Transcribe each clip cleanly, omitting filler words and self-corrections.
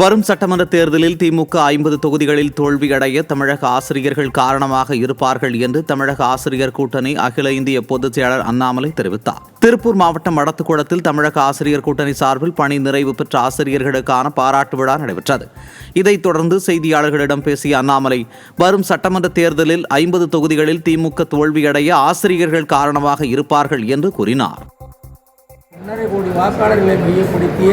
வரும் சட்டமன்ற தேர்தலில் திமுக 50 தொகுதிகளில் தோல்வியடைய தமிழக ஆசிரியர்கள் காரணமாக இருப்பார்கள் என்று தமிழக ஆசிரியர் கூட்டணி அகில இந்திய பொதுச் செயலாளர் அண்ணாமலை தெரிவித்தார். திருப்பூர் மாவட்டம் மடத்துக்குளத்தில் தமிழக ஆசிரியர் கூட்டணி சார்பில் பணி நிறைவு பெற்ற ஆசிரியர்களுக்கான பாராட்டு விழா நடைபெற்றது. இதைத் தொடர்ந்து செய்தியாளர்களிடம் பேசிய அண்ணாமலை, வரும் சட்டமன்ற தேர்தலில் 50 தொகுதிகளில் திமுக தோல்வியடைய ஆசிரியர்கள் காரணமாக இருப்பார்கள் என்று கூறினார். 1.5 கோடி வாக்காளர்களை மையப்படுத்திய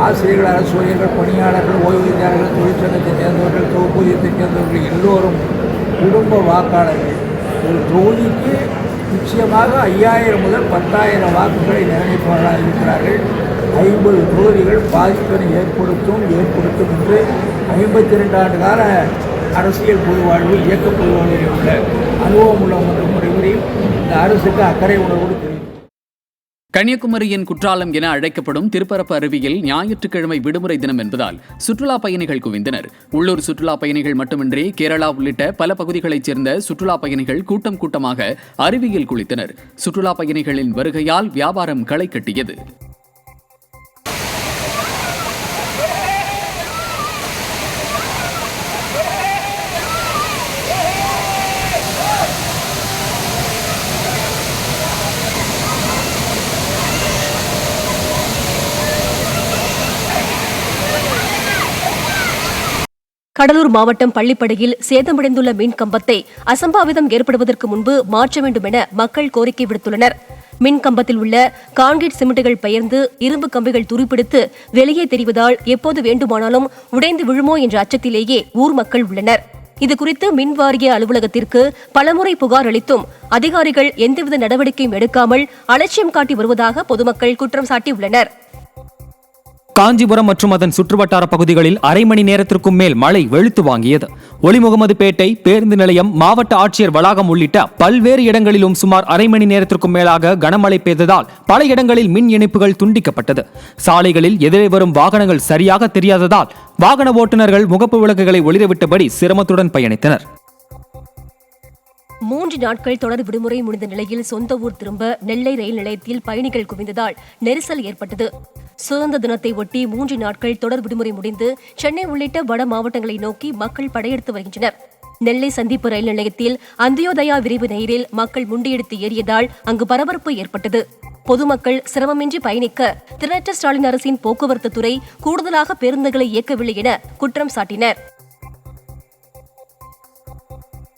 ஆசிரியர்கள், அரசு ஊழியர்கள், பணியாளர்கள், ஓய்வூதியர்கள், தொழிற்சங்கத்தைச் சேர்ந்தவர்கள், தொகுப்பூதியத்தைச் சேர்ந்தவர்கள் எல்லோரும் குடும்ப வாக்காளர்கள். ஒரு தொகுதிக்கு நிச்சயமாக 5000 முதல் 10,000 வாக்குகளை நிர்ணயிப்பவர்களாக இருக்கிறார்கள். 50 தொகுதிகள் பாதிப்பினை ஏற்படுத்தும் என்று 52 ஆண்டு கால அரசியல் பொதுவாழ்வு, இயக்க பொதுவாழ்வில் உள்ள அனுபவம் உள்ள முறையில் இந்த அரசுக்கு அக்கறை உணர்வோடு தெரியும். கன்னியாகுமரியின் குற்றாலம் என அழைக்கப்படும் திருப்பரப்பு அருவியில் ஞாயிற்றுக்கிழமை விடுமுறை தினம் என்பதால் சுற்றுலா பயணிகள் குவிந்தனர். உள்ளூர் சுற்றுலா பயணிகள் மட்டுமின்றி கேரளா உள்ளிட்ட பல பகுதிகளைச் சேர்ந்த சுற்றுலா பயணிகள் கூட்டமாக அருவியில் குளித்தனர். சுற்றுலா பயணிகளின் வருகையால் வியாபாரம் களை கட்டியது. கடலூர் மாவட்டம் பள்ளிப்படையில் சேதமடைந்துள்ள மின் கம்பத்தை அசம்பாவிதம் ஏற்படுவதற்கு முன்பு மாற்ற வேண்டும் என மக்கள் கோரிக்கை விடுத்துள்ளனர். மின் கம்பத்தில் உள்ள கான்கிரீட் சிமெண்ட்டுகள் பெயர்ந்து இரும்பு கம்பிகள் துருப்பிடித்து வெளியே தெரிவதால் எப்போது வேண்டுமானாலும் உடைந்து விழுமோ என்ற அச்சத்திலேயே ஊர் மக்கள் உள்ளனர். இதுகுறித்து மின் வாரிய அலுவலகத்திற்கு பலமுறை புகார் அளித்தும் அதிகாரிகள் எந்தவித நடவடிக்கையும் எடுக்காமல் அலட்சியம் காட்டி வருவதாக பொதுமக்கள் குற்றம் சாட்டியுள்ளனர். காஞ்சிபுரம் மற்றும் அதன் சுற்றுவட்டார பகுதிகளில் அரை மணி நேரத்திற்கும் மேல் மழை வெளுத்து வாங்கியது. ஒலிமுகமதுபேட்டை பேருந்து நிலையம், மாவட்ட ஆட்சியர் வளாகம் உள்ளிட்ட பல்வேறு இடங்களிலும் சுமார் அரை மணி நேரத்திற்கும் மேலாக கனமழை பெய்ததால் பல இடங்களில் மின் இணைப்புகள் துண்டிக்கப்பட்டது. சாலைகளில் எதிரே வரும் வாகனங்கள் சரியாக தெரியாததால் வாகன ஓட்டுநர்கள் முகப்பு விளக்குகளை ஒளிரவிட்டபடி சிரமத்துடன் பயணித்தனர். 3 நாட்கள் தொடர் விடுமுறை முடிந்த நிலையில் சொந்த ஊர் திரும்ப நெல்லை ரயில் நிலையத்தில் பயணிகள் குவிந்ததால் நெரிசல் ஏற்பட்டது. சுதந்திர தினத்தை ஒட்டி 3 நாட்கள் தொடர் விடுமுறை முடிந்து சென்னை உள்ளிட்ட வட மாவட்டங்களை நோக்கி மக்கள் படையெடுத்து வருகின்றனர். நெல்லை சந்திப்பு ரயில் நிலையத்தில் அந்தியோதயா விரைவு ரயிலில் மக்கள் முண்டியெடுத்து ஏறியதால் அங்கு பரபரப்பு ஏற்பட்டது. பொதுமக்கள் சிரமமின்றி பயணிக்க திறனற்ற ஸ்டாலின் அரசின் போக்குவரத்து துறை கூடுதலாக பேருந்துகளை இயக்கவில்லை என குற்றம் சாட்டினர்.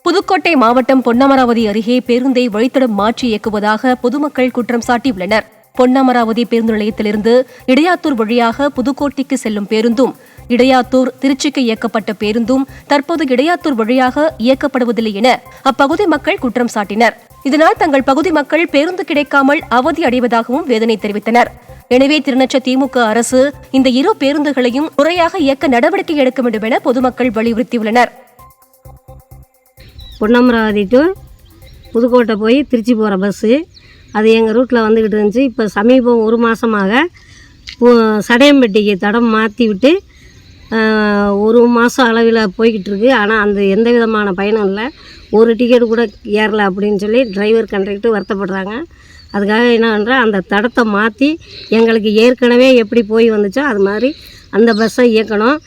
புதுக்கோட்டை மாவட்டம் பொன்னமராவதி அருகே பேருந்தை வழித்தடம் மாற்றி இயக்குவதாக பொதுமக்கள் குற்றம் சாட்டியுள்ளனர். பொன்னமராவதி பேருந்து நிலையத்திலிருந்து இடையாத்தூர் வழியாக புதுக்கோட்டைக்கு செல்லும் பேருந்தும், இடையாத்தூர் திருச்சிக்கு இயக்கப்பட்ட பேருந்தும் தற்போது இடையாத்தூர் வழியாக இயக்கப்படுவதில்லை என அப்பகுதி மக்கள் குற்றம் சாட்டினர். இதனால் தங்கள் பகுதி மக்கள் பேருந்து கிடைக்காமல் அவதி அடைவதாகவும் வேதனை தெரிவித்தனர். எனவே திறனற்ற திமுக அரசு இந்த இரு பேருந்துகளையும் முறையாக இயக்க நடவடிக்கை எடுக்க வேண்டும் என பொதுமக்கள் வலியுறுத்தியுள்ளனர். பொன்னமராவதி டு புதுக்கோட்டை போய் திருச்சி போகிற பஸ்ஸு அது எங்கள் ரூட்டில் வந்துக்கிட்டு இருந்துச்சு. இப்போ சமீபம் 1 மாதமாக சடையம்பட்டிக்கு தடம் மாற்றி விட்டு 1 மாதம் அளவில் போய்கிட்டு இருக்கு. ஆனால் அந்த எந்த விதமான பயனும் இல்லை. ஒரு டிக்கெட் கூட ஏறலை அப்படின்னு சொல்லி டிரைவர் கண்டக்டர் வருத்தப்படுறாங்க. அதுக்காக என்ன பண்ணுறேன், அந்த தடத்தை மாற்றி எங்களுக்கு ஏற்கனவே எப்படி போய் வந்துச்சோ அது மாதிரி அந்த பஸ்ஸை இயக்கணும்.